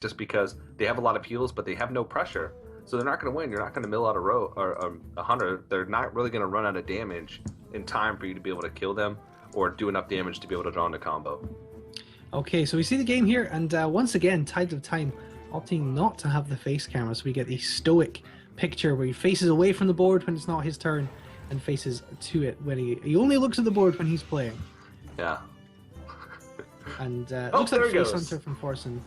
just because they have a lot of heals, but they have no pressure. So they're not going to win. You're not going to mill out a hunter. They're not really going to run out of damage in time for you to be able to kill them or do enough damage to be able to draw into combo. Okay, so we see the game here, and once again, Tides of Time opting not to have the face camera, so we get the stoic picture where he faces away from the board when it's not his turn and faces to it when he only looks at the board when he's playing. Yeah. And looks like Face goes. Hunter from Forsen.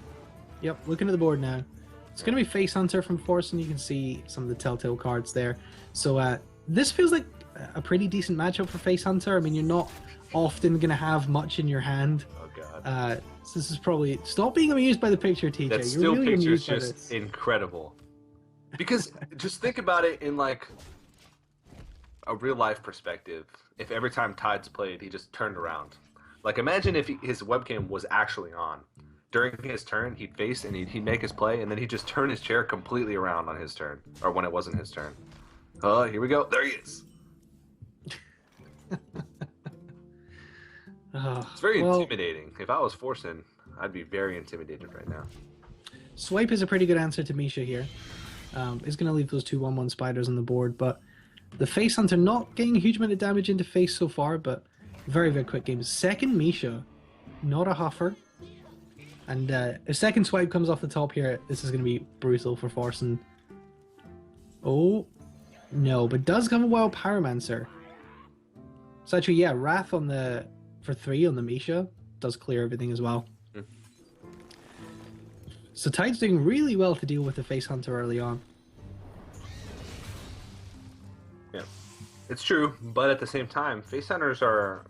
Yep, looking at the board now. It's going to be Face Hunter from Forsen. You can see some of the telltale cards there. So this feels like a pretty decent matchup for Face Hunter. I mean, you're not often going to have much in your hand. Oh, God. So this is probably... Stop being amused by the picture, TJ. That You're still really picture is amused by just this. incredible. Because just think about it in like a real life perspective. If every time Tides played, he just turned around. Like imagine if his webcam was actually on. During his turn, he'd face and he'd make his play, and then he'd just turn his chair completely around on his turn, or when it wasn't his turn. Oh, here we go. There he is. It's very intimidating. If I was Forsen, I'd be very intimidated right now. Swipe is a pretty good answer to Misha here. Is going to leave those two 1/1 spiders on the board, but the Face Hunter not getting a huge amount of damage into face so far, but very, very quick game. Second Misha, not a huffer. And if second swipe comes off the top here, this is going to be brutal for Forsen. Oh, no, but does come a Wild Pyromancer. So actually, yeah, Wrath on the for 3 on the Misha does clear everything as well. So Tide's doing really well to deal with the Face Hunter early on. Yeah, it's true, but at the same time, Face Hunters are...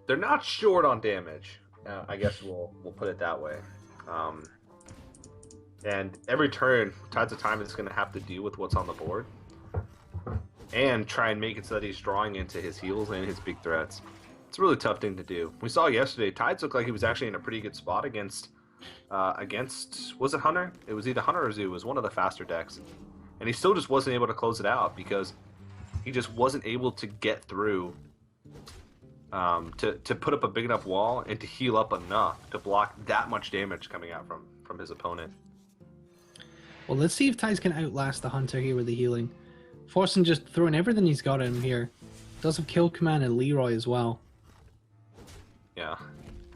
They're not short on damage. I guess we'll put it that way. And every turn, Tides of Time is going to have to deal with what's on the board. And try and make it so that he's drawing into his heals and his big threats. It's a really tough thing to do. We saw yesterday, Tides looked like he was actually in a pretty good spot against was it Hunter? It was either Hunter or Zoo. It was one of the faster decks. And he still just wasn't able to close it out because he just wasn't able to get through to put up a big enough wall and to heal up enough to block that much damage coming out from his opponent. Well, let's see if Tides can outlast the Hunter here with the healing. Forsen just throwing everything he's got at him here. Does have Kill Command and Leroy as well. Yeah.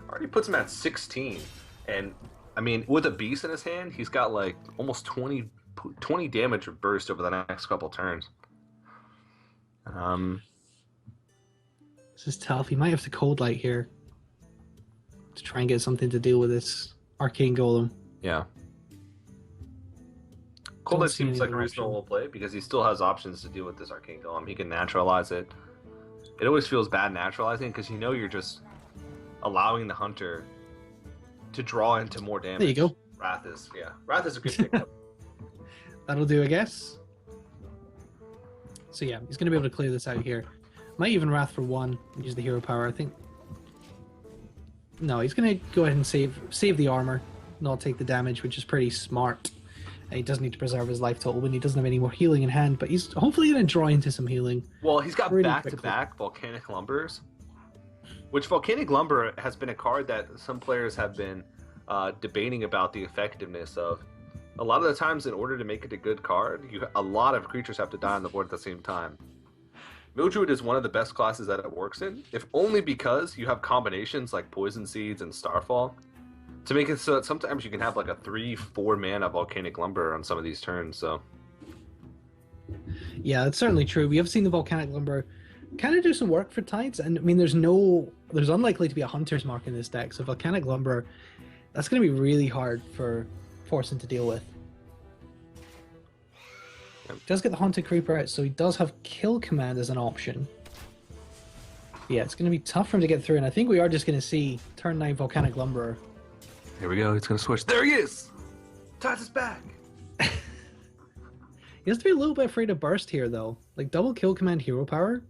Already puts him at 16. And, I mean, with a Beast in his hand, he's got like almost 20 damage of burst over the next couple turns. This is tough. He might have to Cold Light here to try and get something to deal with this Arcane Golem. Yeah. Cold Light seems like a reasonable play because he still has options to deal with this Arcane Golem. He can naturalize it. It always feels bad naturalizing because you know you're just allowing the Hunter to draw into more damage. There you go. Wrath is a good pickup. That'll do, I guess. So yeah, he's going to be able to clear this out here. Might even Wrath for 1, use the hero power, I think. No, he's going to go ahead and save the armor, not take the damage, which is pretty smart. He does need to preserve his life total when he doesn't have any more healing in hand, but he's hopefully going to draw into some healing. Well, he's got back-to-back Volcanic Lumbers, which Volcanic Lumber has been a card that some players have been debating about the effectiveness of. A lot of the times, in order to make it a good card, a lot of creatures have to die on the board at the same time. Mildred is one of the best classes that it works in, if only because you have combinations like Poison Seeds and Starfall to make it so that sometimes you can have like a 3-4 mana Volcanic Lumber on some of these turns. So, yeah, that's certainly true. We have seen the Volcanic Lumber kind of do some work for Tides, and I mean, there's unlikely to be a Hunter's Mark in this deck, so Volcanic Lumber, that's going to be really hard for Forsen to deal with. He does get the Haunted Creeper out, so he does have Kill Command as an option. Yeah, it's going to be tough for him to get through, and I think we are just going to see turn 9 Volcanic Lumber. Here we go, he's going to switch. There he is! Tides is back! He has to be a little bit afraid of Burst here, though. Like, double Kill Command hero power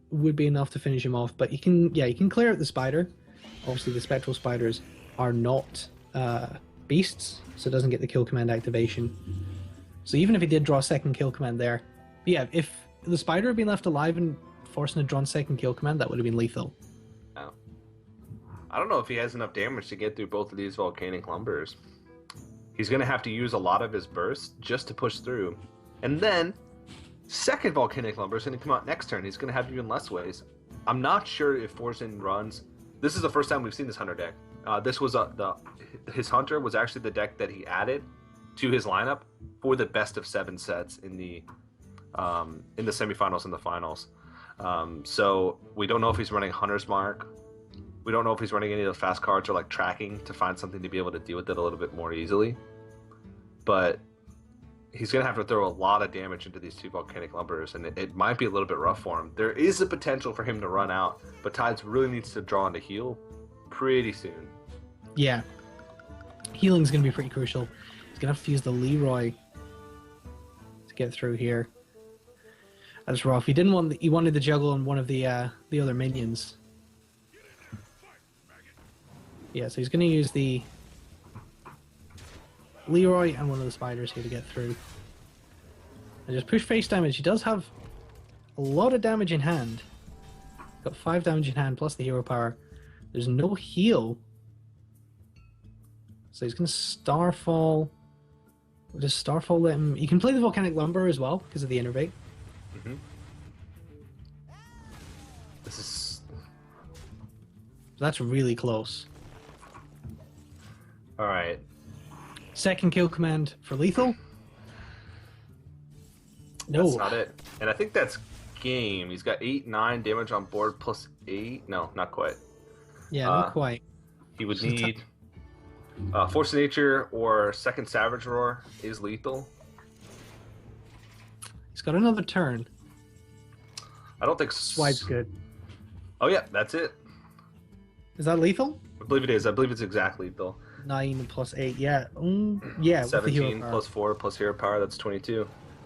would be enough to finish him off, but he can clear out the Spider. Obviously, the Spectral Spiders are not beasts, so it doesn't get the Kill Command activation. So even if he did draw a second Kill Command there, yeah, if the Spider had been left alive and Forsen had drawn second Kill Command, that would have been lethal. Oh. I don't know if he has enough damage to get through both of these volcanic lumbers. He's going to have to use a lot of his burst just to push through. And then, second volcanic lumber is going to come out next turn. He's going to have even less ways. I'm not sure if Forsen runs. This is the first time we've seen this hunter deck. This was his hunter was actually the deck that he added to his lineup for the best of 7 sets in the semifinals and the finals. So we don't know if he's running Hunter's Mark. We don't know if he's running any of the fast cards or like tracking to find something to be able to deal with it a little bit more easily. But he's going to have to throw a lot of damage into these 2 volcanic lumbers, and it might be a little bit rough for him. There is a potential for him to run out, but Tides really needs to draw into heal pretty soon. Yeah. Healing's going to be pretty crucial. He's going to have to use the Leroy to get through here. That's rough. He didn't want he wanted to juggle on one of the other minions. Yeah, so he's going to use the Leroy and one of the spiders here to get through. And just push face damage. He does have a lot of damage in hand. Got 5 damage in hand plus the hero power. There's no heal. So he's going to Starfall. Does Starfall let him... He can play the Volcanic Lumber as well because of the Innervate. Mm-hmm. This is... That's really close. Alright. Second kill command for lethal. No. That's not it. And I think that's game. He's got 8-9 damage on board plus 8. No, not quite. Yeah, not quite. He would need Force of Nature or Second Savage Roar is lethal. He's got another turn. I don't think Swipe's good. Oh yeah, that's it. Is that lethal? I believe it is. I believe it's exactly lethal. 9 plus 8, yeah. Yeah, 17 plus 4 plus hero power, that's 22.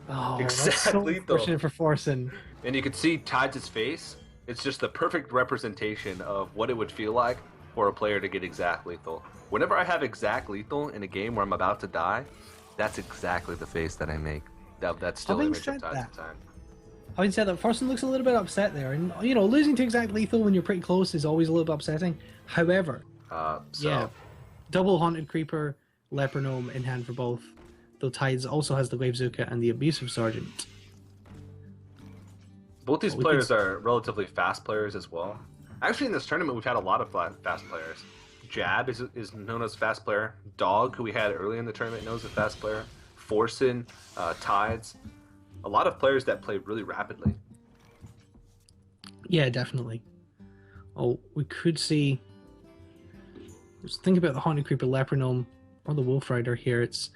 Oh, Exactly, that's so fortunate for Forsen. And you can see Tides' face. It's just the perfect representation of what it would feel like for a player to get exact lethal. Whenever I have exact lethal in a game where I'm about to die, that's exactly the face that I make. That's still image of TidesofTime. Having said that, Forsen looks a little bit upset there. And, you know, losing to exact lethal when you're pretty close is always a little bit upsetting. However, yeah, double Haunted Creeper, Leper Gnome in hand for both. Though Tides also has the Wave Zuka and the Abusive Sergeant. Both these players are relatively fast players as well. Actually, in this tournament, we've had a lot of fast players. Jab is known as a fast player. Dog, who we had early in the tournament, knows a fast player. Forsen, Tides. A lot of players that play really rapidly. Yeah, definitely. Oh, we could see... Just think about the Haunted Creeper, Leper Gnome, or the Wolf Rider here. It's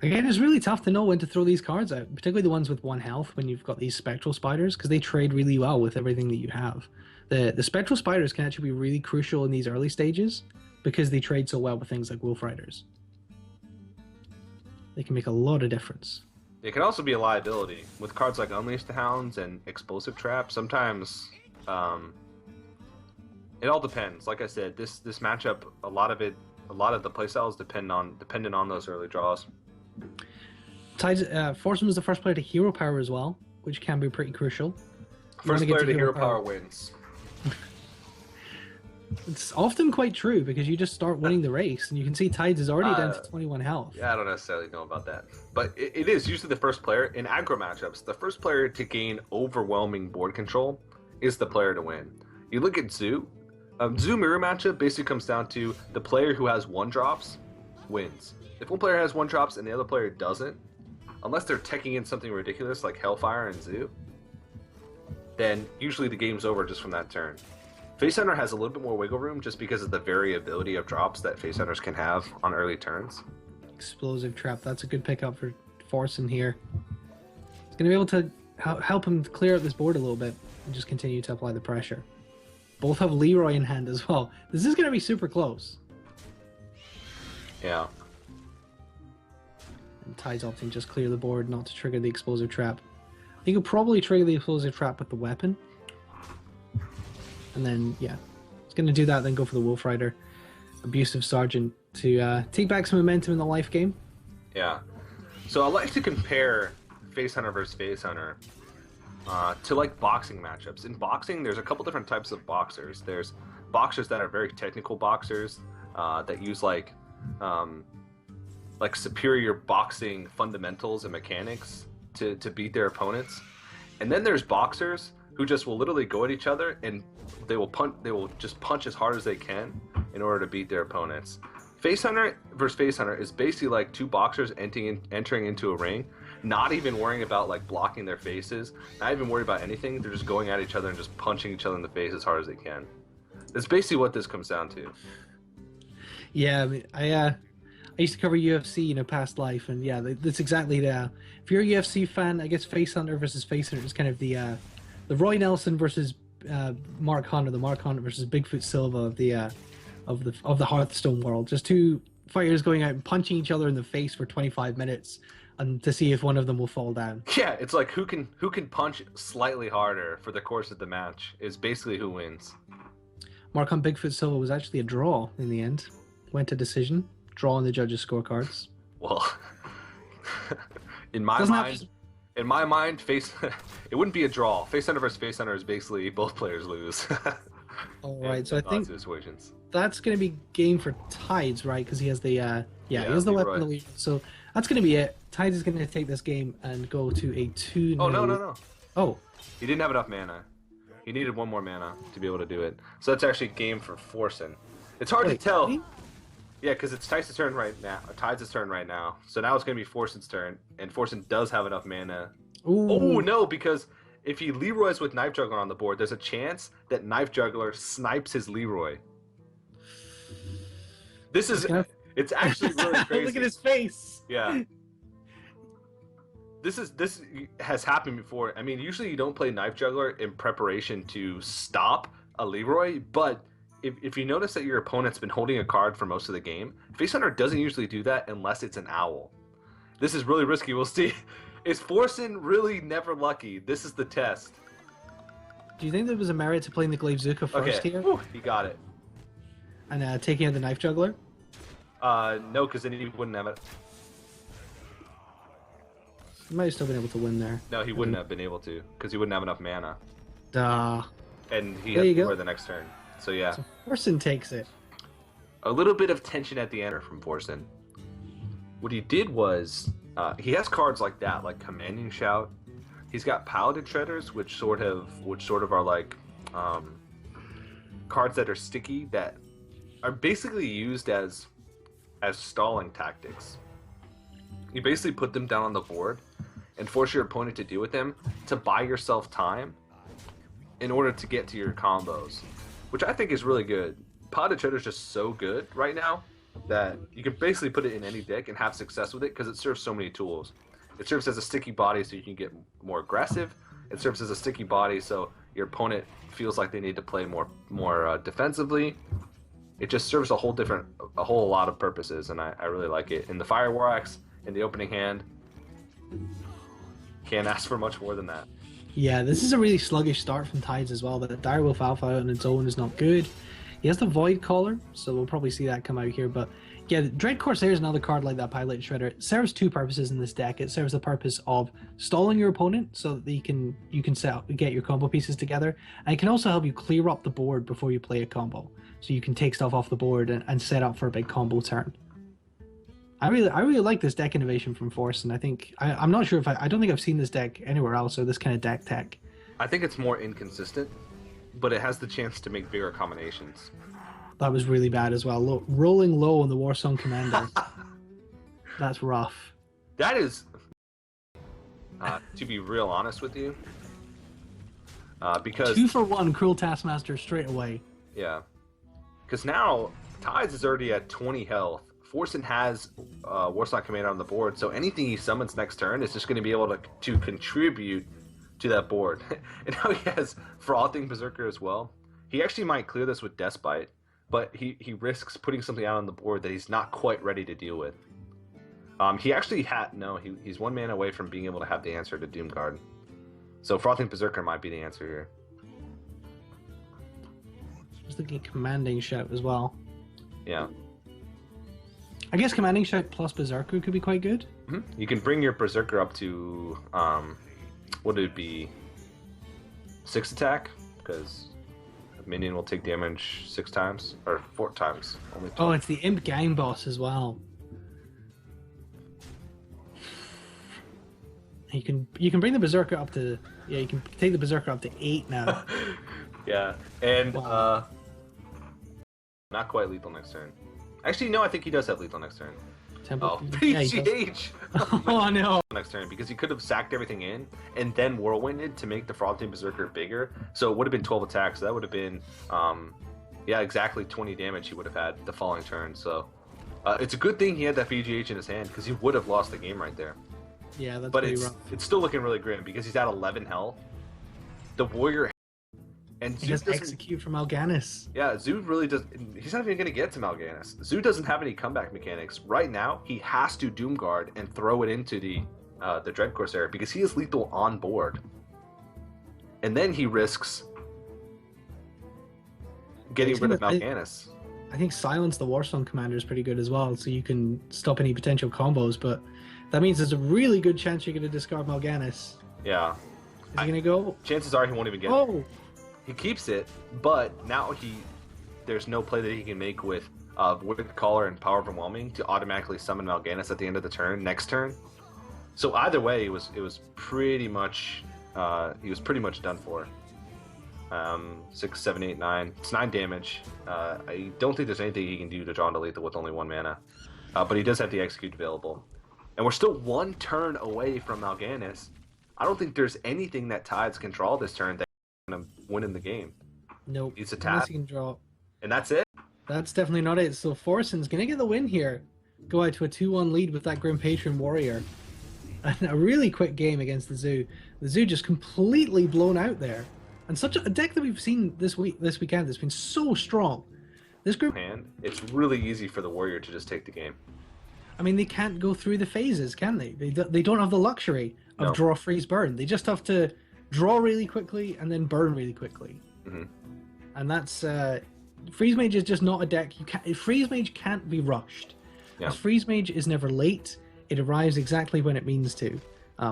really tough to know when to throw these cards out, particularly the ones with 1 health when you've got these Spectral Spiders, because they trade really well with everything that you have. The Spectral Spiders can actually be really crucial in these early stages because they trade so well with things like Wolf Riders. They can make a lot of difference. It can also be a liability. With cards like Unleash the Hounds and Explosive Trap, sometimes it all depends. Like I said, this matchup, a lot of the playstyles dependent on those early draws. Forsen was the first player to hero power as well, which can be pretty crucial. First player to hero power wins. It's often quite true because you just start winning the race, and you can see Tides is already down to 21 health. Yeah, I don't necessarily know about that, but it is usually the first player in aggro matchups. The first player to gain overwhelming board control is the player to win. You look at Zoo. Zoo mirror matchup basically comes down to the player who has 1-drops wins. If one player has 1-drops and the other player doesn't, unless they're teching in something ridiculous like Hellfire and Zoo, then usually the game's over just from that turn. Face Hunter has a little bit more wiggle room just because of the variability of drops that Face Hunters can have on early turns. Explosive Trap, that's a good pickup for Forsen here. He's going to be able to help him clear out this board a little bit and just continue to apply the pressure. Both have Leroy in hand as well. This is going to be super close. Yeah. And Tides opting just clear the board not to trigger the Explosive Trap. I think he'll probably trigger the Explosive Trap with the weapon. And then, yeah, he's going to do that, then go for the Wolf Rider. Abusive Sergeant to take back some momentum in the life game. Yeah. So I like to compare Face Hunter versus Face Hunter to like boxing matchups. In boxing, there's a couple different types of boxers. There's boxers that are very technical boxers that use like superior boxing fundamentals and mechanics to beat their opponents. And then there's boxers who just will literally go at each other and they will just punch as hard as they can in order to beat their opponents. Face Hunter versus Face Hunter is basically like two boxers entering into a ring, not even worrying about like blocking their faces, not even worried about anything. They're just going at each other and just punching each other in the face as hard as they can. That's basically what this comes down to. Yeah, I mean, I used to cover UFC, past life, and yeah, that's exactly that. If you're a UFC fan, I guess Face Hunter versus Face Hunter is kind of the Roy Nelson versus Mark Hunter, the Mark Hunter versus Bigfoot Silva of the Hearthstone world. Just two fighters going out and punching each other in the face for 25 minutes, and to see if one of them will fall down. Yeah, it's like who can punch slightly harder for the course of the match is basically who wins. Mark Hunt Bigfoot Silva was actually a draw in the end. Went to decision. Draw on the judges' scorecards. Well, in my mind, it wouldn't be a draw. Face Hunter versus Face Hunter is basically both players lose. All right, so I think situations. That's going to be game for Tides, right? Because he has the he has the Leroy. weapon. So that's going to be it. Tides is going to take this game and go to a 2-0. Oh no! Oh, he didn't have enough mana. He needed one more mana to be able to do it. So that's actually game for Forsen. It's hard to tell. Really? Yeah, because it's Tides' turn right now. Tides' turn right now. So now it's going to be Forsen's turn, and Forsen does have enough mana. Ooh. Oh no! Because if he Leroy's with Knife Juggler on the board, there's a chance that Knife Juggler snipes his Leroy. This is... It's actually really crazy. Look at his face. Yeah. This has happened before. I mean, usually you don't play Knife Juggler in preparation to stop a Leroy, but if you notice that your opponent's been holding a card for most of the game, Face Hunter doesn't usually do that unless it's an owl. This is really risky. We'll see. Is Forsen really never lucky? This is the test. Do you think there was a merit to playing the Glaive-Zuka first here? Whew, he got it. And taking out the Knife Juggler? No, because then he wouldn't have it. He might have still been able to win there. No, he wouldn't have been able to, because he wouldn't have enough mana. Duh. And he has to play the next turn. So yeah. So Forsen takes it. A little bit of tension at the end from Forsen. What he did was, he has cards like that, like Commanding Shout. He's got Paladin Shredders, which sort of are like cards that are sticky that are basically used as stalling tactics. You basically put them down on the board and force your opponent to deal with them to buy yourself time in order to get to your combos, which I think is really good. Paladin Shredder is just so good right now that you can basically put it in any deck and have success with it because it serves so many tools. It serves as a sticky body so you can get more aggressive. It serves as a sticky body so your opponent feels like they need to play more defensively. It just serves a whole lot of purposes, and I really like it. In the Fire War Axe, in the opening hand, can't ask for much more than that. Yeah, this is a really sluggish start from Tides as well. The Direwolf Alpha on its own is not good. He has the Void Caller, so we'll probably see that come out here. But yeah, Dread Corsair is another card like that Pilot Shredder. It serves two purposes in this deck. It serves the purpose of stalling your opponent so that you can get your combo pieces together, and it can also help you clear up the board before you play a combo, so you can take stuff off the board and set up for a big combo turn. I really like this deck innovation from Forsen. I think I'm not sure if I don't think I've seen this deck anywhere else or this kind of deck tech. I think it's more inconsistent, but it has the chance to make bigger combinations. That was really bad as well. Rolling low on the Warsong Commander. That's rough. That is, to be real honest with you, because 2-for-1 Cruel Taskmaster straight away. Yeah, because now Tides is already at 20 health. Forsen has Warsong Commander on the board, so anything he summons next turn is just going to be able to contribute to that board. And now he has Frothing Berserker as well. He actually might clear this with Despite, but he risks putting something out on the board that he's not quite ready to deal with. He actually he's one mana away from being able to have the answer to Doomguard. So Frothing Berserker might be the answer here. I was thinking Commanding Shout as well. Yeah. I guess Commanding Shout plus Berserker could be quite good. Mm-hmm. You can bring your Berserker up to, what would it be, 6 attack? Because minion will take damage 6 times or 4 times. Only 2. Oh, it's the Imp Gang boss as well. You can bring the Berserker up to you can take the Berserker up to 8 now. Yeah, and Wow. not quite lethal next turn. Actually, no, I think he does have lethal next turn. Temple. Oh, Yeah, he does. PGH! Oh no. Next turn, because he could have sacked everything in and then whirlwinded to make the Frothing Berserker bigger. So it would have been 12 attacks. So that would have been, yeah, exactly 20 damage he would have had the following turn. So it's a good thing he had that PGH in his hand, because he would have lost the game right there. Yeah, that's But pretty rough. it's still looking really grim because he's at 11 health. The warrior, and He Zoo has doesn't. execute from Alganis. Yeah, Zoo really does. He's not even going to get to Mal'Ganis. Zoo doesn't have any comeback mechanics right now. He has to Doomguard and throw it into the Dread Corsair because he is lethal on board, and then he risks getting rid of Mal'Ganis. I think Silence the Warstone Commander is pretty good as well, so you can stop any potential combos, but that means there's a really good chance you're going to discard Mal'Ganis. Yeah, Is he going to go? chances are he won't even get it. Oh! He keeps it, but now there's no play that he can make with Wicked Caller and Power Overwhelming to automatically summon Mal'Ganis at the end of the turn, next turn. So either way, it was pretty much done for. 6, 7, 8, 9. It's 9 damage. I don't think there's anything he can do to draw into lethal with only 1 mana, but he does have the execute available, and we're still 1 turn away from Mal'Ganis. I don't think there's anything that Tides can draw this turn that going to win in the game. Nope. He's a Unless tap, he can draw. and that's it. That's definitely not it. So Forsen's going to get the win here. Go out to a 2-1 lead with that Grim Patron Warrior. And a really quick game against the Zoo. The Zoo just completely blown out there. And such a deck that we've seen this weekend that's been so strong. This group, Hand, it's really easy for the Warrior to just take the game. I mean, they can't go through the phases, can they? They don't have the luxury of No. draw, freeze, burn. They just have to draw really quickly and then burn really quickly. Mm-hmm. And that's Freeze Mage is just not a deck. Freeze Mage can't be rushed. Yeah. As Freeze Mage is never late. It arrives exactly when it means to,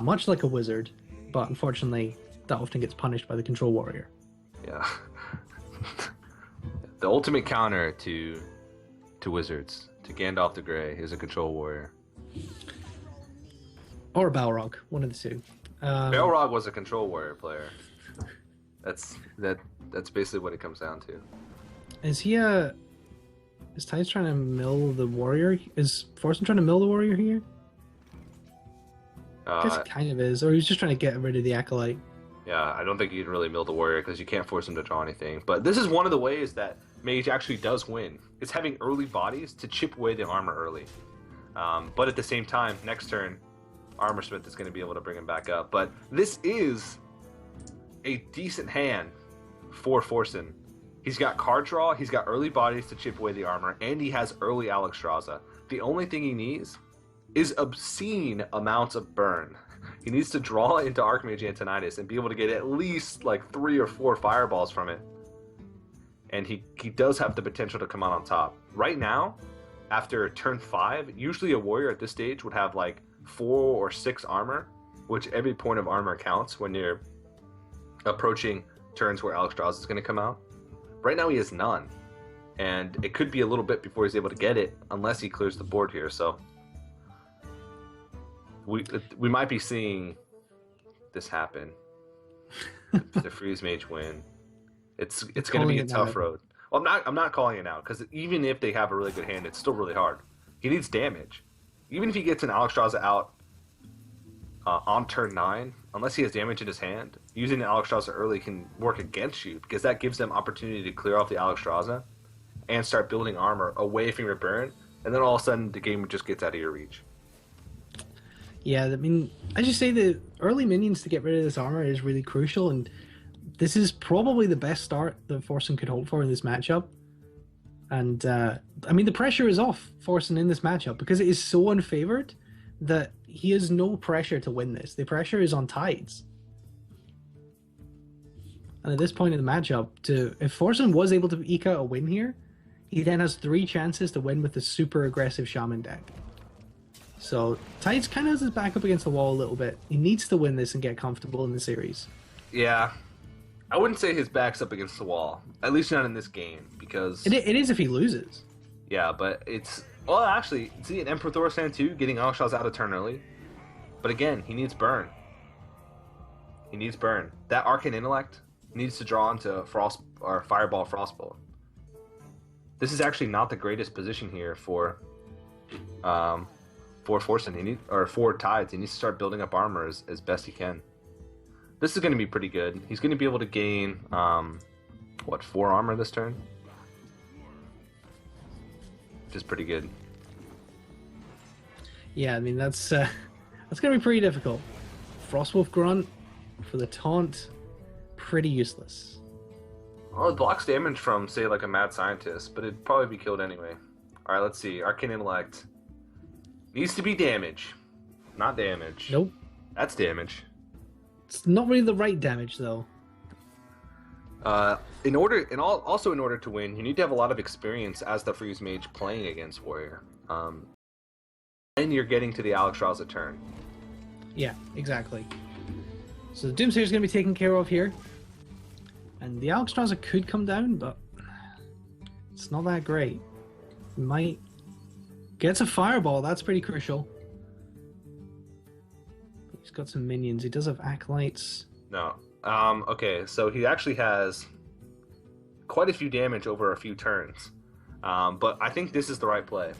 much like a wizard. But unfortunately, that often gets punished by the Control Warrior. Yeah. The ultimate counter to wizards, to Gandalf the Grey, is a Control Warrior. Or a Balrog, one of the two. Balrog was a Control Warrior player. That's basically what it comes down to. Is Tides trying to mill the warrior? Is Forsen trying to mill the warrior here? I guess it kind of is. Or he's just trying to get rid of the Acolyte. Yeah, I don't think you can really mill the Warrior because you can't force him to draw anything. But this is one of the ways that Mage actually does win. It's having early bodies to chip away the armor early. But at the same time, next turn, Armorsmith is going to be able to bring him back up. But this is a decent hand for Forsen. He's got card draw, he's got early bodies to chip away the armor, and he has early Alexstrasza. The only thing he needs is obscene amounts of burn. He needs to draw into Archmage Antonidas and be able to get at least like 3 or 4 fireballs from it. And he does have the potential to come out on top. Right now, after turn 5, usually a warrior at this stage would have like 4 or 6 armor, which every point of armor counts when you're approaching turns where Alexstrasza is going to come out. Right now he has none, and it could be a little bit before he's able to get it, unless he clears the board here. So we might be seeing this happen. The Freeze Mage win. It's going to be a tough road. Well, I'm not calling it out, because even if they have a really good hand, it's still really hard. He needs damage. Even if he gets an Alexstrasza out on turn 9, unless he has damage in his hand, using the Alexstrasza early can work against you, because that gives them opportunity to clear off the Alexstrasza and start building armor away from your burn, and then all of a sudden the game just gets out of your reach. Yeah, I mean, I just say the early minions to get rid of this armor is really crucial, and this is probably the best start that Forsen could hope for in this matchup. And, I mean, the pressure is off Forsen in this matchup, because it is so unfavored that he has no pressure to win this. The pressure is on Tides. And at this point in the matchup, if Forsen was able to eke out a win here, he then has 3 chances to win with the super aggressive Shaman deck. So Tides kind of has his back up against the wall a little bit. He needs to win this and get comfortable in the series. Yeah. I wouldn't say his back's up against the wall. At least not in this game, because It is if he loses. yeah, but it's well actually. See, an Emperor Thorsan too, getting Alshaw's out of turn early. But again, he needs burn. He needs burn. That Arcane Intellect needs to draw into Frost or Fireball Frostbolt. This is actually not the greatest position here for Forsen. For Tides. He needs to start building up armor as best he can. This is going to be pretty good. He's going to be able to gain, 4 armor this turn? Which is pretty good. Yeah, I mean, that's going to be pretty difficult. Frostwolf Grunt for the taunt, pretty useless. Well, it blocks damage from, say, like a Mad Scientist, but it'd probably be killed anyway. Alright, let's see. Arcane Intellect. Needs to be damage. Not damage. Nope. That's damage. It's not really the right damage, though. In order to win, you need to have a lot of experience as the Freeze Mage playing against Warrior. And you're getting to the Alexstrasza turn. Yeah, exactly. So the Doomsayer is going to be taken care of here. And the Alexstrasza could come down, but it's not that great. Might get a Fireball, that's pretty crucial. He's got some minions. He does have Acolytes. No. Okay, so he actually has quite a few damage over a few turns. But I think this is the right play.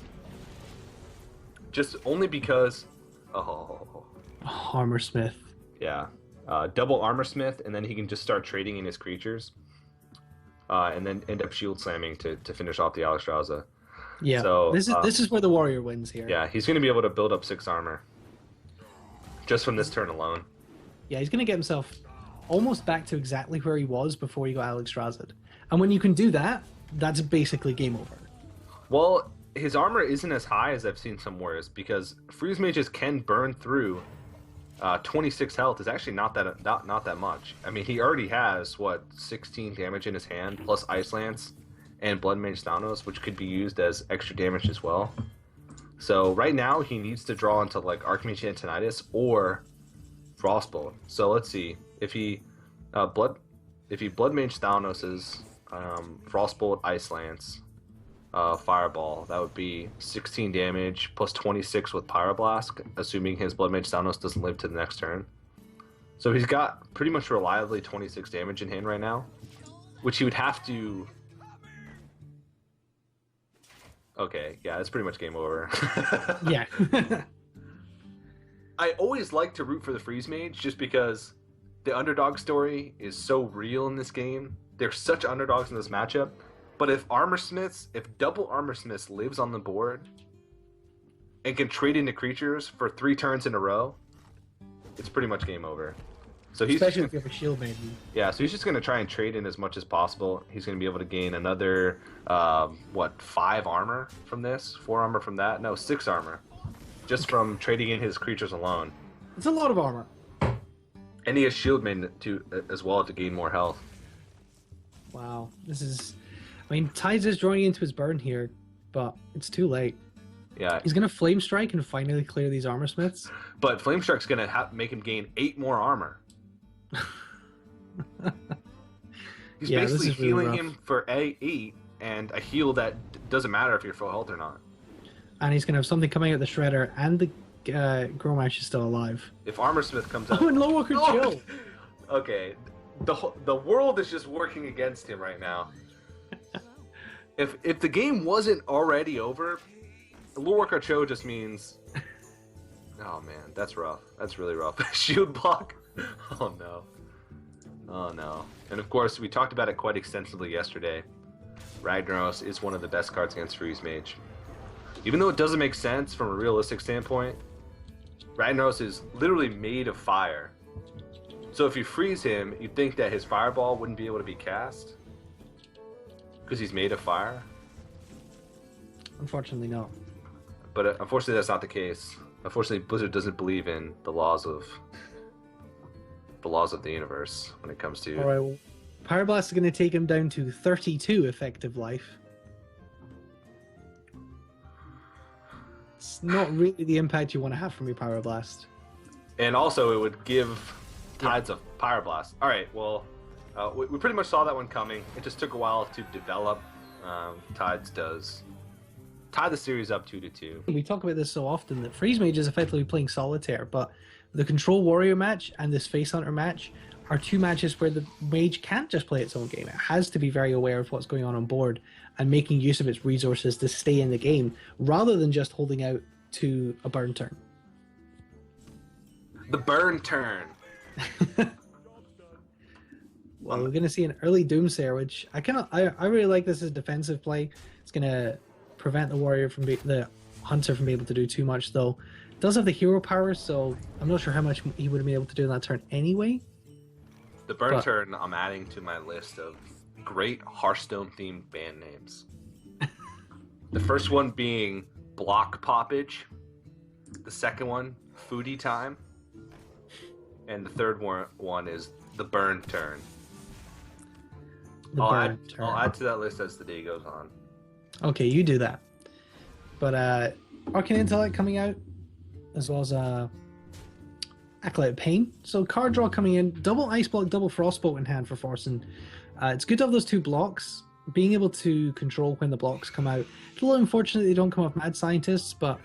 Just only because... Oh. Armor Smith. Yeah. Double Armor Smith, and then he can just start trading in his creatures. And then end up shield slamming to finish off the Alexstrasza. Yeah, so, this is where the Warrior wins here. Yeah, he's going to be able to build up 6 armor. Just from this turn alone. Yeah, he's going to get himself almost back to exactly where he was before he got Alexstrasza. And when you can do that, that's basically game over. Well, his armor isn't as high as I've seen some Warriors, because Freeze Mages can burn through 26 health is actually not that much. I mean, he already has, 16 damage in his hand, plus Ice Lance and Blood Mage Thanos, which could be used as extra damage as well. So right now he needs to draw into like Archmage Antonidas or Frostbolt. So let's see if he Blood Mage Thanos's Frostbolt, Ice Lance, Fireball. That would be 16 damage plus 26 with Pyroblast, assuming his Blood Mage Thanos doesn't live to the next turn. So he's got pretty much reliably 26 damage in hand right now, which he would have to. Okay, yeah, it's pretty much game over. Yeah. I always like to root for the Freeze Mage just because the underdog story is so real in this game. They're such underdogs in this matchup. But if double Armor Smiths lives on the board and can trade into creatures for 3 turns in a row, it's pretty much game over. So especially if you have a Shield Maiden. Yeah, so he's just going to try and trade in as much as possible. He's going to be able to gain another, 5 armor from this? 4 armor from that? No, 6 armor. Just from trading in his creatures alone. It's a lot of armor. And he has Shield Maiden as well to gain more health. Wow. This is... I mean, Tides is drawing into his burn here, but it's too late. Yeah. He's going to Flame Strike and finally clear these Armor Smiths. But Flame Strike's going to make him gain 8 more armor. He's basically healing really him for 8, and a heal that doesn't matter if you're full health or not. And he's going to have something coming out the Shredder, and the Gromash is still alive. If Armor Smith comes out... Oh, and Lowwalker Chill! Okay. The world is just working against him right now. If the game wasn't already over, Lowwalker Cho just means... Oh man, that's rough. That's really rough. Shield block? Oh no. Oh no. And of course, we talked about it quite extensively yesterday. Ragnaros is one of the best cards against Freeze Mage. Even though it doesn't make sense from a realistic standpoint, Ragnaros is literally made of fire. So if you freeze him, you'd think that his Fireball wouldn't be able to be cast? Because he's made of fire? Unfortunately, no. But unfortunately, that's not the case. Unfortunately, Blizzard doesn't believe in the laws of the universe when it comes to... Alright, well, Pyroblast is going to take him down to 32 effective life. It's not really the impact you want to have from your Pyroblast. And also, it would give Tides of Pyroblast. Alright, well, We pretty much saw that one coming. It just took a while to develop. Tides does tie the series up 2-2. We talk about this so often that Freeze Mage is effectively playing solitaire, but the Control Warrior match and this Face Hunter match are two matches where the Mage can't just play its own game. It has to be very aware of what's going on board and making use of its resources to stay in the game, rather than just holding out to a burn turn. The burn turn. Well, we're going to see an early Doomsayer, which I really like this as defensive play. It's going to prevent the warrior from the hunter from being able to do too much, though. It does have the hero power, so I'm not sure how much he would have been able to do in that turn anyway. The burn turn I'm adding to my list of great Hearthstone-themed band names. The first one being Block Poppage. The second one, Foodie Time. And the third one is the Burn Turn. I'll add to that list as the day goes on. Okay, you do that. But Arcane Intellect coming out, as well as Acolyte Pain. So card draw coming in, double Ice Block, double Frostbolt in hand for Forsen. It's good to have those two blocks. Being able to control when the blocks come out. It's a little unfortunate they don't come off Mad Scientists, but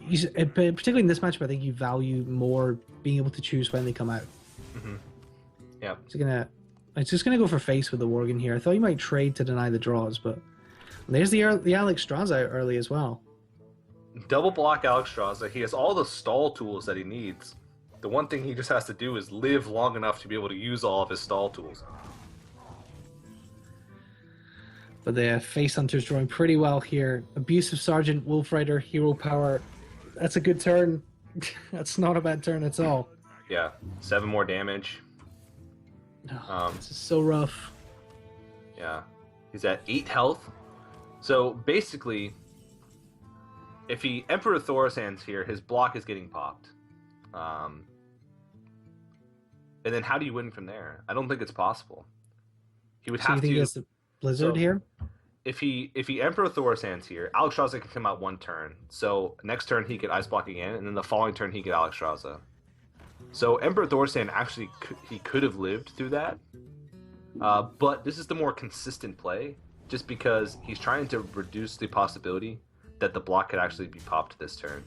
particularly in this matchup, I think you value more being able to choose when they come out. Mm-hmm. Yeah. It's just gonna go for face with the Worgen here. I thought you might trade to deny the draws, but there's the Alex Straza out early as well. Double block Alex Straza. He has all the stall tools that he needs. The one thing he just has to do is live long enough to be able to use all of his stall tools. But the Face Hunter's drawing pretty well here. Abusive Sergeant, Wolf Rider, Hero Power. That's a good turn. That's not a bad turn at all. Yeah, 7 more damage. This is so rough. Yeah, he's at 8 health. So basically, if he Emperor Thorsan's here, his block is getting popped. And then how do you win from there? I don't think it's possible. He would have you think to. he has the Blizzard here? If he Emperor Thorsan's here, Alex Straza can come out one turn. So next turn he could Ice Block again, and then the following turn he could Alex Straza. So Emperor Thorsan actually he could have lived through that, but this is the more consistent play, just because he's trying to reduce the possibility that the block could actually be popped this turn,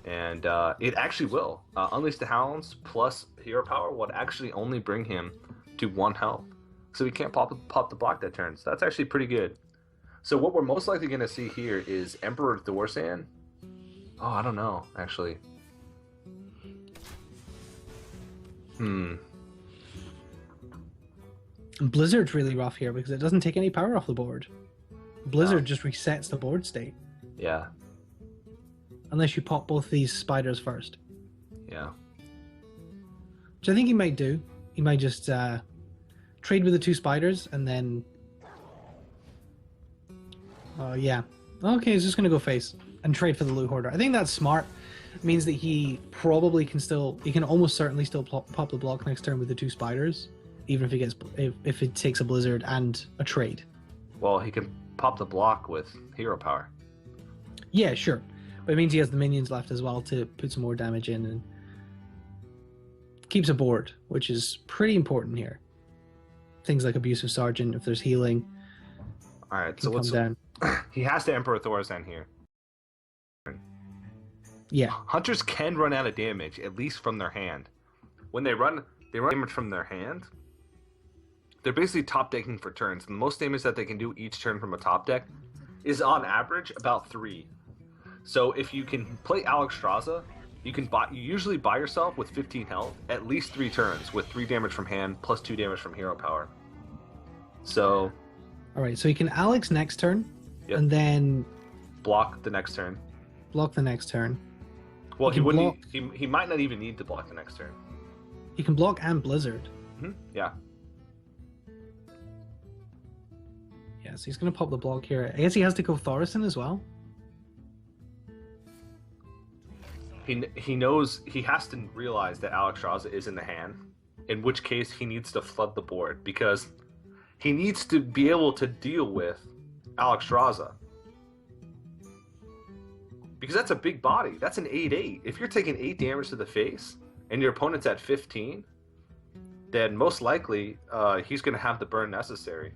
and it actually will. Unleash the Hounds plus Hero Power would actually only bring him to 1 health, so he can't pop the block that turn. So that's actually pretty good. So what we're most likely going to see here is Emperor Thorsan. Oh, I don't know actually. Blizzard's really rough here because it doesn't take any power off the board. Blizzard just resets the board state. Yeah. Unless you pop both these spiders first. Yeah. Which I think he might do. He might just trade with the 2 spiders and then... yeah. Okay, he's just going to go face and trade for the Loot Hoarder. I think that's smart. It means that he probably can he can almost certainly still pop the block next turn with the 2 spiders, even if he gets if it takes a Blizzard and a trade. Well, he can pop the block with Hero Power. Yeah, sure. But it means he has the minions left as well to put some more damage in and keeps a board, which is pretty important here. Things like Abusive Sergeant, if there's healing. Alright, so let's... down. He has to Emperor Thorsan here. Yeah. Hunters can run out of damage, at least from their hand. When they run damage from their hand, they're basically top decking for turns. And the most damage that they can do each turn from a top deck is on average about 3. So if you can play Alex Straza, you usually buy yourself with 15 health at least 3 turns with 3 damage from hand plus 2 damage from Hero Power. So alright, so you can Alex next turn, yep. And then block the next turn. Block the next turn. Well, he wouldn't. He might not even need to block the next turn. He can block and Blizzard. Mm-hmm. Yeah. Yeah, so he's going to pop the block here. I guess he has to go Thorsen as well. He knows he has to realize that Alex Straza is in the hand, in which case he needs to flood the board because he needs to be able to deal with Alex Straza. Because that's a big body. That's an 8/8. If you're taking 8 damage to the face and your opponent's at 15, then most likely he's going to have the burn necessary.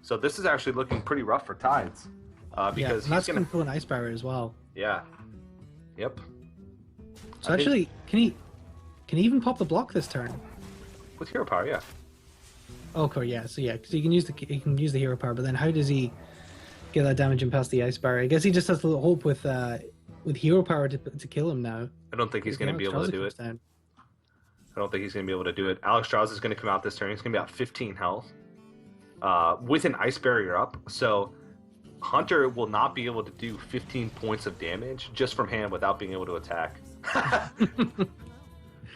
So this is actually looking pretty rough for Tides. Because and that's going to pull an Ice Barrier as well. Yeah. Yep. So actually, can he even pop the block this turn? With hero power, yeah. Okay, yeah. So yeah, because he can use the hero power, but then how does he get that damage and pass the Ice Barrier? I guess he just has to hope with hero power to kill him now. I don't think he's going to be able to do it. I don't think he's going to be able to do it. Alex Strauss is going to come out this turn. He's going to be at 15 health with an Ice Barrier up. So Hunter will not be able to do 15 points of damage just from hand without being able to attack.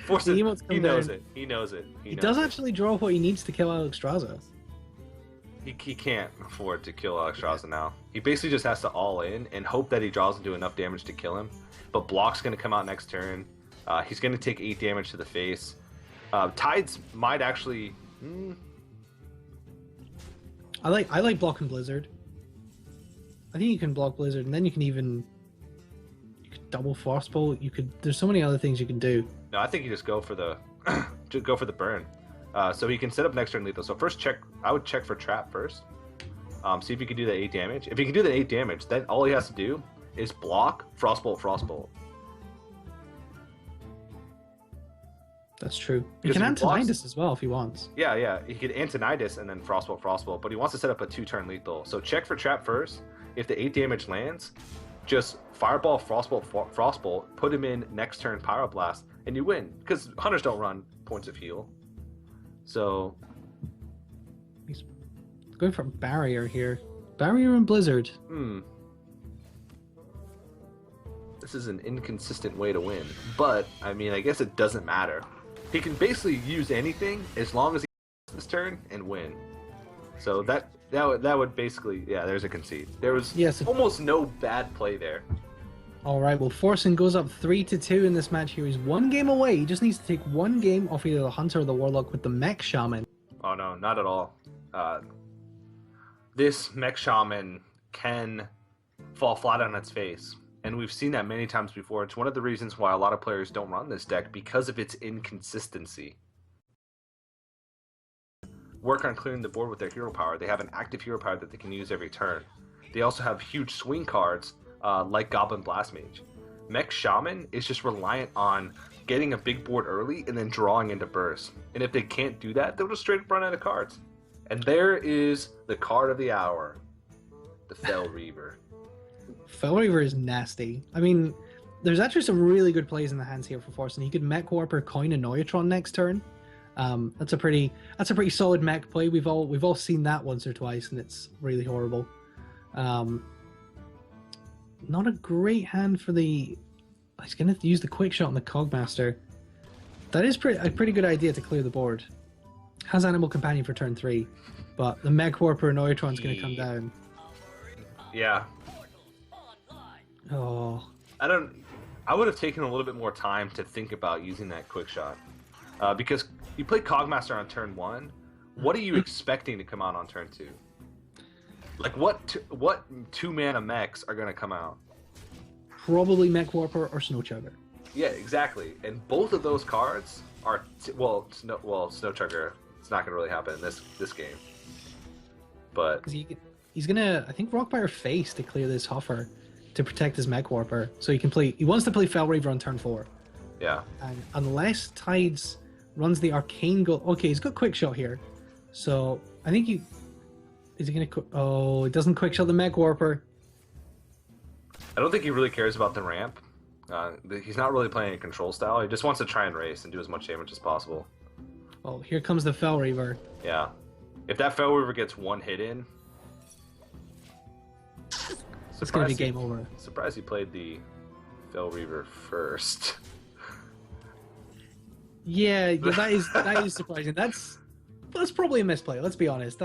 Forsen, he knows it. He knows it. He does actually draw what he needs to kill Alex Straza. He can't afford to kill Alex Straza now. He basically just has to all in and hope that he draws into enough damage to kill him. But Block's going to come out next turn. He's going to take 8 damage to the face. Tides might actually... I like Block and Blizzard. I think you can block Blizzard, and then you could double Frostbolt. There's so many other things you can do. No, I think you just go for the burn. So he can set up next turn lethal. So first I would check for trap first. See if he can do the 8 damage. If he can do the 8 damage, then all he has to do is block, Frostbolt, Frostbolt. That's true. He can Antonidas as well if he wants. Yeah. He could Antonidas and then Frostbolt, Frostbolt, but he wants to set up a 2-turn lethal. So check for trap first. If the 8 damage lands, just Fireball, Frostbolt, Frostbolt, put him in next turn Pyroblast, and you win. Because Hunters don't run points of heal. So... He's going for Barrier here. Barrier and Blizzard. This is an inconsistent way to win. But, I mean, I guess it doesn't matter. He can basically use anything as long as he this turn and win. So that would basically... Yeah, there's a concede. There was almost no bad play there. Alright, well, Forsen goes up 3-2 in this match here. He's 1 game away. He just needs to take 1 game off either the Hunter or the Warlock with the Mech Shaman. Oh, no, not at all. This Mech Shaman can fall flat on its face. And we've seen that many times before. It's one of the reasons why a lot of players don't run this deck, because of its inconsistency. Work on clearing the board with their hero power. They have an active hero power that they can use every turn. They also have huge swing cards like Goblin Blast Mage. Mech Shaman is just reliant on getting a big board early and then drawing into burst. And if they can't do that, they'll just straight up run out of cards. And there is the card of the hour, the Fel Reaver. Fel Reaver is nasty. I mean, there's actually some really good plays in the hands here for Forsen. He could Mech Warper, coin a Neutron next turn. That's a pretty solid mech play. We've all seen that once or twice, and it's really horrible. Not a great hand for the... He's going to use the quick shot on the Cogmaster. That is a pretty good idea to clear the board. Has Animal Companion for turn 3, but the Mech Warper Neutron's going to come down. Yeah. Oh. I would have taken a little bit more time to think about using that quick shot. Because you play Cogmaster on turn 1. What are you expecting to come out on turn 2? Like, what 2-mana mechs are going to come out? Probably Mech Warper or Snowchugger. Yeah, exactly. And both of those cards are... Snowchugger, it's not going to really happen in this game. But... He's going to, I think, Rockfire Face to clear this Huffer to protect his Mech Warper. So he wants to play Fel Reaver on turn 4. Yeah. And unless Tides runs the Arcane Gold... Okay, he's got Quick Shot here. So, I think he... Is he going to... Oh, he doesn't Quick Shot the Mech Warper. I don't think he really cares about the ramp. He's not really playing a control style. He just wants to try and race and do as much damage as possible. Oh, here comes the Fel Reaver. Yeah. If that Fel Reaver gets 1 hit in... It's going to be game over. Surprised he played the Fel Reaver first. Yeah, that is surprising. That's probably a misplay. Let's be honest.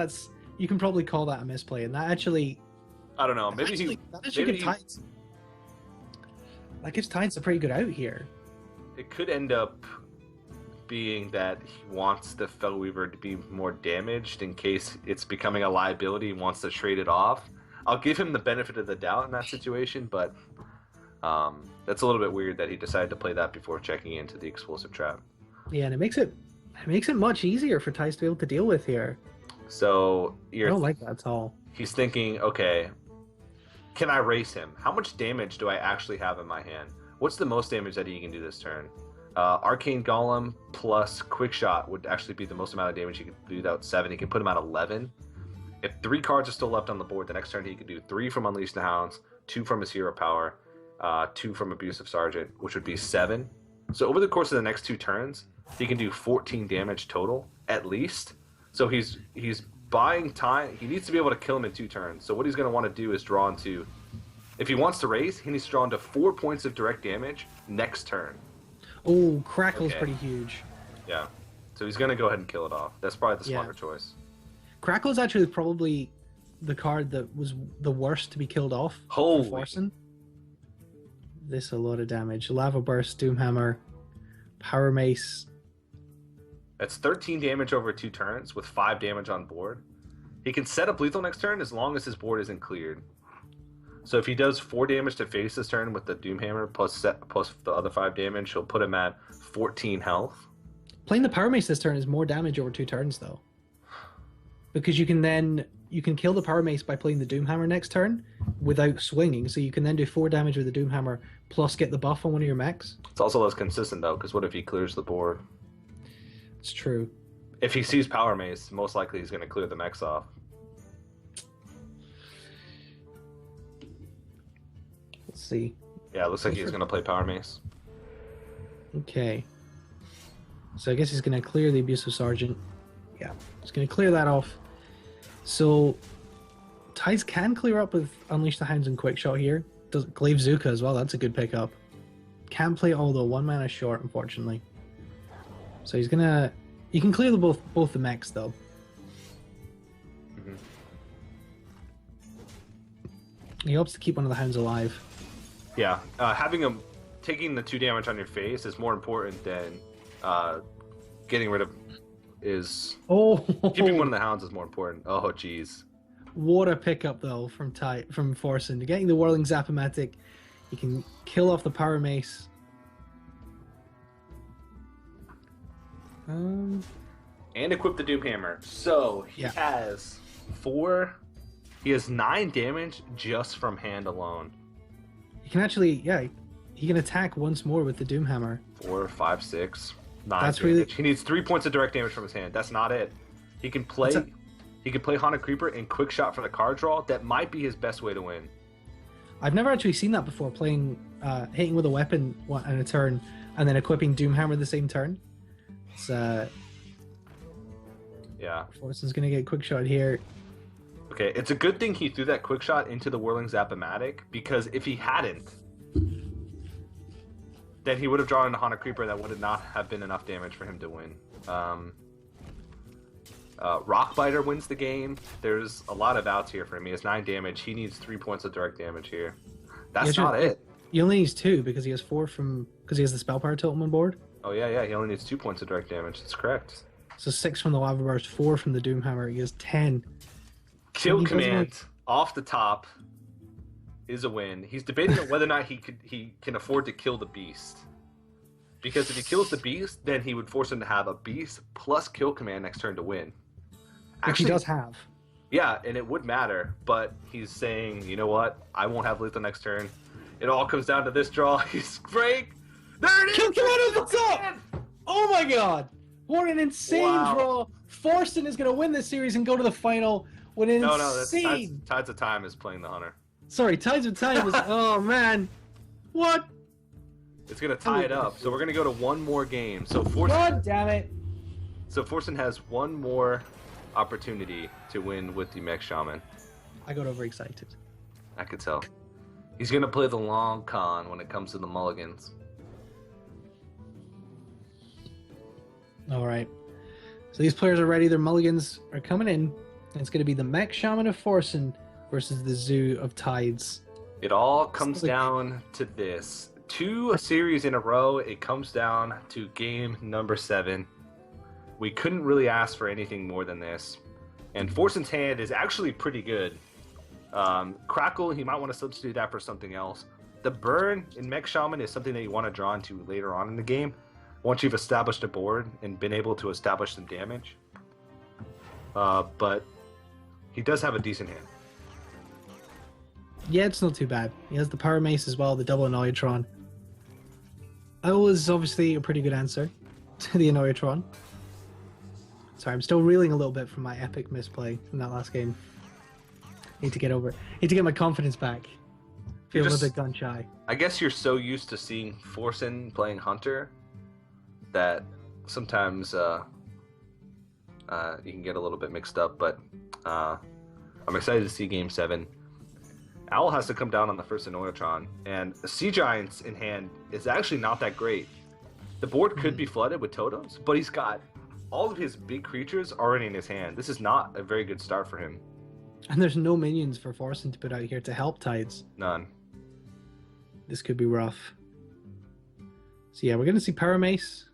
You can probably call that a misplay, and that actually... I don't know. That gives Tides a pretty good out here. It could end up being that he wants the Fel Weaver to be more damaged in case it's becoming a liability. He wants to trade it off. I'll give him the benefit of the doubt in that situation, but that's a little bit weird that he decided to play that before checking into the explosive trap. Yeah, and it makes it It makes it much easier for Tides to be able to deal with here. So I don't like that at all. he's thinking, okay, can I race him? How much damage do I actually have in my hand? What's the most damage that he can do this turn? Arcane Golem plus Quick Shot would actually be the most amount of damage he could do without 7. He can put him at 11. If 3 cards are still left on the board, the next turn he could do 3 from Unleash the Hounds, 2 from his Hero Power, 2 from Abusive Sergeant, which would be 7. So over the course of the next 2 turns, he can do 14 damage total, at least. So he's buying time. He needs to be able to kill him in 2 turns. So what he's going to want to do is draw into... If he wants to raise, he needs to draw into 4 points of direct damage next turn. Oh, Crackle's pretty huge. Yeah. So he's going to go ahead and kill it off. That's probably the smarter choice. Crackle is actually probably the card that was the worst to be killed off Holy. for Forsen. This a lot of damage. Lava Burst, Doomhammer, Power Mace. That's 13 damage over 2 turns with 5 damage on board. He can set up lethal next turn as long as his board isn't cleared. So if he does 4 damage to face this turn with the Doomhammer plus the other 5 damage, he'll put him at 14 health. Playing the Power Mace this turn is more damage over 2 turns though. Because you can kill the Power Mace by playing the Doomhammer next turn without swinging, so you can then do 4 damage with the Doomhammer plus get the buff on one of your mechs. It's also less consistent though, because what if he clears the board? It's true. If he sees Power Mace, most likely he's going to clear the mechs off. Let's see. Yeah, it looks like he's going to play Power Mace. Okay. So I guess he's going to clear the Abusive Sergeant. Yeah, he's going to clear that off. So Tides can clear up with Unleash the Hounds and Quick Shot here. Does Glaive Zuka as well. That's a good pickup. Can't play all though. 1 mana short, unfortunately. So he's gonna. You can clear both the mechs though. Mm-hmm. He hopes to keep one of the hounds alive. Yeah, having him taking the 2 damage on your face is more important than getting rid of. Keeping one of the hounds is more important. Oh, jeez. What a pickup though from Forsen. Getting the Whirling Zap-O-Matic, you can kill off the Power Mace. And equip the Doomhammer. So he has 4. He has 9 damage just from hand alone. He can actually, he can attack once more with the Doomhammer. 4, 5, 6, 9. That's damage. really. He needs 3 points of direct damage from his hand. That's not it. He can play. He can play Haunted Creeper and Quick Shot for the card draw. That might be his best way to win. I've never actually seen that before. Playing, hitting with a weapon in a turn, and then equipping Doomhammer the same turn. It's yeah. Forsen's gonna get Quick Shot here. Okay, it's a good thing he threw that Quick Shot into the Whirling Zap-O-Matic, because if he hadn't, then he would have drawn a Haunted Creeper that would not have been enough damage for him to win. Rockbiter wins the game. There's a lot of outs here for him. He has 9 damage. He needs 3 points of direct damage here. That's not it. He only needs 2 because he has 4 because he has the Spell Power Totem on board. Oh, yeah. He only needs 2 points of direct damage. That's correct. So 6 from the Lava Burst, 4 from the Doomhammer. He has 10. Kill Command off the top is a win. He's debating on whether or not he can afford to kill the Beast. Because if he kills the Beast, then he would force him to have a Beast plus Kill Command next turn to win. Which he does have. Yeah, and it would matter, but he's saying, you know what? I won't have lethal next turn. It all comes down to this draw. He's break. There it is! Kill Command at the top! Oh my god! What an insane draw! Forsen is going to win this series and go to the final. What an insane... Tides of Time is playing the Hunter. Sorry, Tides of Time is... Oh, man. What? It's going to tie it up. So we're going to go to one more game. So Forsen... God damn it. So Forsen has one more opportunity to win with the Mech Shaman. I got overexcited. I could tell. He's going to play the long con when it comes to the mulligans. All right. So these players are ready. Their mulligans are coming in. And it's going to be the Mech Shaman of Forsen versus the Zoo of Tides. It all comes down to this. 2 series in a row, it comes down to game number 7. We couldn't really ask for anything more than this. And Forsen's hand is actually pretty good. Crackle, he might want to substitute that for something else. The burn in Mech Shaman is something that you want to draw into later on in the game. once you've established a board and been able to establish some damage. But he does have a decent hand. Yeah, it's not too bad. He has the Power Mace as well, the double Annoyatron. That was obviously a pretty good answer to the Annoyatron. Sorry, I'm still reeling a little bit from my epic misplay in that last game. Need to get over it. Need to get my confidence back. Feel a little bit gun shy. I guess you're so used to seeing Forsen playing Hunter that sometimes you can get a little bit mixed up, but I'm excited to see Game 7. Owl has to come down on the first Annoyatron, and Sea Giants in hand is actually not that great. The board could be flooded with totems, but he's got all of his big creatures already in his hand. This is not a very good start for him. And there's no minions for Forsen to put out here to help Tides. None. This could be rough. So yeah, we're going to see Power Mace.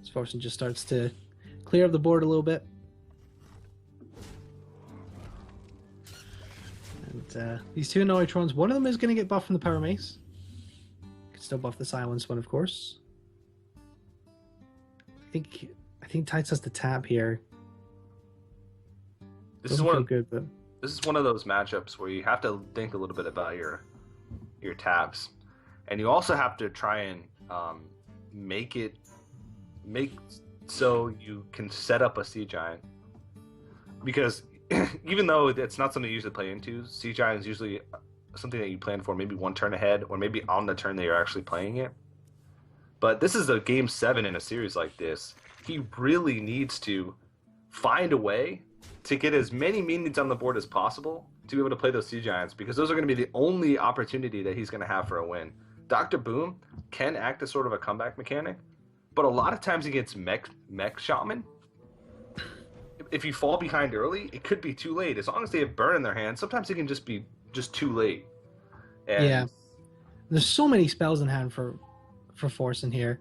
As Forsen just starts to clear up the board a little bit. And these two Annoyatrons, one of them is going to get buffed from the Power Mace. Could still buff the Silence one, of course. I think Tides has to tap here. This is one of those matchups where you have to think a little bit about your taps, and you also have to try and make so you can set up a Sea Giant, because even though it's not something you usually play into, Sea Giant is usually something that you plan for maybe one turn ahead, or maybe on the turn that you're actually playing it. But this is a Game 7 in a series like this. He really needs to find a way to get as many minions on the board as possible to be able to play those Sea Giants, because those are going to be the only opportunity that he's going to have for a win. Dr. Boom can act as sort of a comeback mechanic, but a lot of times against Mech Shaman, if you fall behind early, it could be too late. As long as they have Burn in their hand, sometimes it can just be too late. And yeah. There's so many spells in hand for Forsen here.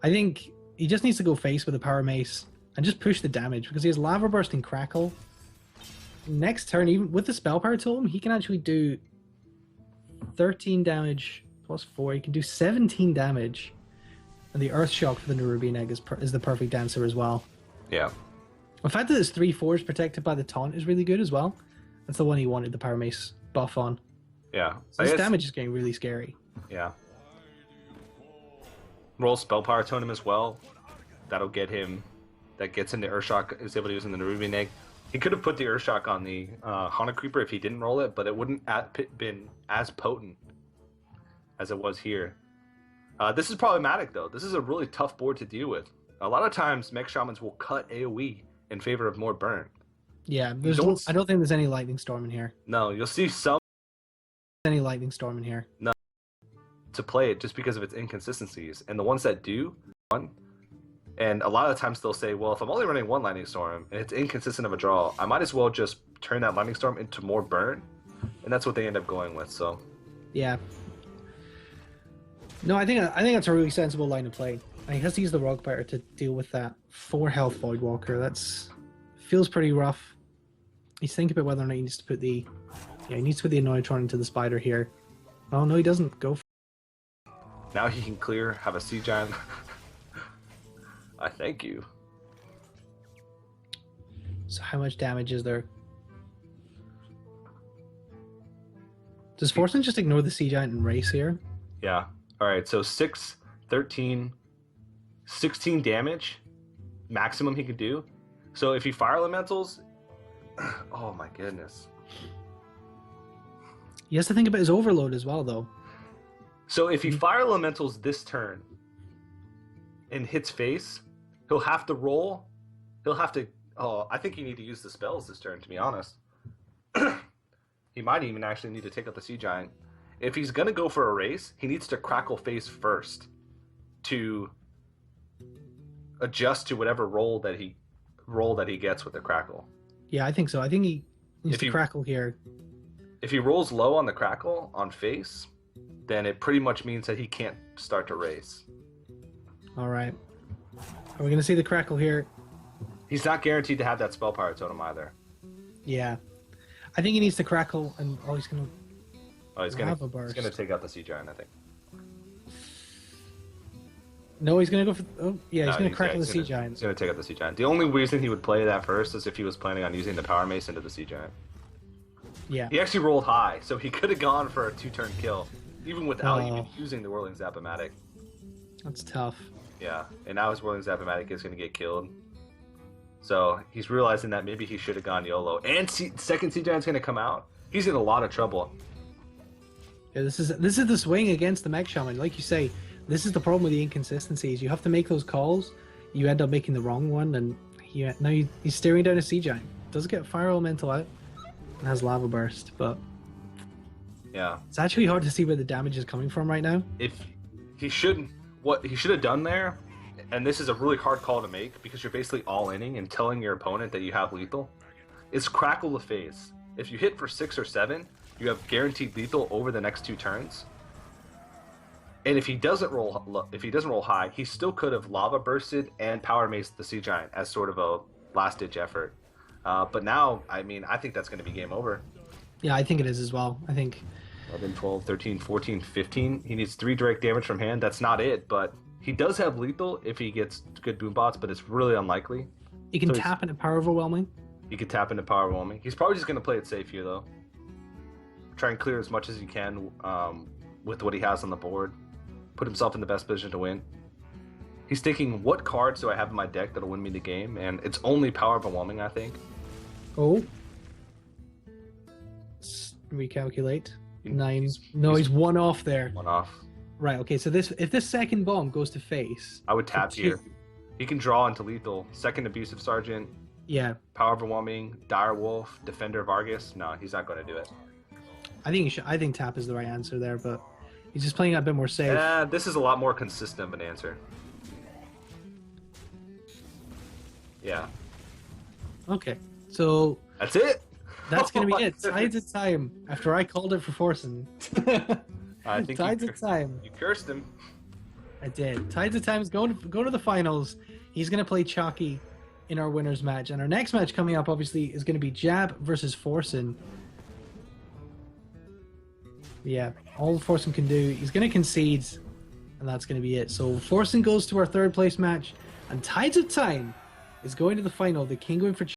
I think he just needs to go face with a Power Mace and just push the damage, because he has Lava Burst and Crackle. Next turn, even with the Spell Power Totem, he can actually do 13 damage plus 4. He can do 17 damage. And the Earth Shock for the Nerubian Egg is the perfect answer as well. Yeah. The fact that his 3/4 protected by the Taunt is really good as well. That's the one he wanted the Power Mace buff on. Yeah. So this damage is getting really scary. Yeah. Roll Spell Power Totem as well. That'll get him. That gets him the Earthshock, is able to use in the Nerubian Egg. He could have put the Earthshock on the Haunted Creeper if he didn't roll it, but it wouldn't have been as potent as it was here. This is problematic, though. This is a really tough board to deal with. A lot of times, Mech Shamans will cut AoE in favor of more burn. Yeah, I don't think there's any Lightning Storm in here. No, you'll see some. Any Lightning Storm in here. No. To play it just because of its inconsistencies. And the ones that do, and a lot of times they'll say, well, if I'm only running one Lightning Storm and it's inconsistent of a draw, I might as well just turn that Lightning Storm into more burn. And that's what they end up going with, so. Yeah. No, I think that's a really sensible line of play. And he has to use the Rock Biter to deal with that 4 health Voidwalker. That's feels pretty rough. He's thinking about whether or not he needs to put the Annoyatron into the Spider here. Oh no, he doesn't. Go for it. Now he can have a Sea Giant. I thank you. So how much damage is there? Does Forsen just ignore the Sea Giant and race here? Yeah. Alright, so 6, 13, 16 damage maximum he could do. So if he Fire Elementals, oh my goodness. He has to think about his overload as well, though. So if he Fire Elementals this turn and hits face, he'll have to roll. He'll have to. Oh, I think you need to use the spells this turn, to be honest. He might even actually need to take out the Sea Giant. If he's going to go for a race, he needs to Crackle face first to adjust to whatever roll that he gets with the Crackle. Yeah, I think so. I think he needs to Crackle here. If he rolls low on the Crackle on face, then it pretty much means that he can't start to race. All right. Are we going to see the Crackle here? He's not guaranteed to have that Spell Power Totem either. Yeah. I think he needs to Crackle, and he's going to he's going to take out the Sea Giant, I think. No, he's gonna go for. Oh, yeah, he's No, gonna crack on the he's Sea gonna, Giant. he's gonna take out the Sea Giant. The only reason he would play that first is if he was planning on using the Power Mace into the Sea Giant. Yeah. He actually rolled high, so he could have gone for a 2-turn kill, even without even Oh. using the Whirling Zap-O-Matic. That's tough. Yeah, and now his Whirling Zap-O-Matic is going to get killed. So he's realizing that maybe he should have gone YOLO. And second Sea Giant's going to come out. He's in a lot of trouble. Yeah, this is the swing against the Mech Shaman. Like you say, this is the problem with the inconsistencies. You have to make those calls. You end up making the wrong one, and now he's staring down a Sea Giant. Does get Fire Elemental out and has Lava Burst, but Yeah, it's actually hard to see where the damage is coming from right now. if he shouldn't, what he should have done there, and this is a really hard call to make because you're basically all-inning and telling your opponent that you have lethal, is crackle the phase. If you hit for 6 or 7, you have guaranteed lethal over the next 2 turns. And if he doesn't roll high, he still could have Lava Bursted and Power Maced the Sea Giant as sort of a last-ditch effort. But now, I mean, I think that's going to be game over. Yeah, I think it is as well. I think 11, 12, 13, 14, 15. He needs 3 direct damage from hand. That's not it, but he does have lethal if he gets good boom bots, but it's really unlikely. you can So tap into Power Overwhelming. He could tap into Power Overwhelming. He's probably just going to play it safe here, though. Try and clear as much as he can with what he has on the board. Put himself in the best position to win. He's thinking, what cards do I have in my deck that'll win me the game? And it's only Power Overwhelming, I think. Oh. Let's recalculate. 9. No, he's he's 1 off there. 1 off. Right, okay, so if this second bomb goes to face... I would tap to here. He can draw into lethal. Second Abusive Sergeant. Yeah, Power Overwhelming. Dire Wolf. Defender Vargas. No, he's not going to do it. I think tap is the right answer there, but he's just playing it a bit more safe. This is a lot more consistent of an answer. Yeah. Okay, so That's it? that's going to be it. Tides of Time, after I called it for Forsen. I think Tides of Time. You cursed him. I did. Tides of Time is going to the finals. He's going to play Chalky in our winners match. And our next match coming up, obviously, is going to be Jab versus Forsen. Yeah, all Forsen can do, he's going to concede, and that's going to be it. So Forsen goes to our third place match, and Tides of Time is going to the final, the Kinguin for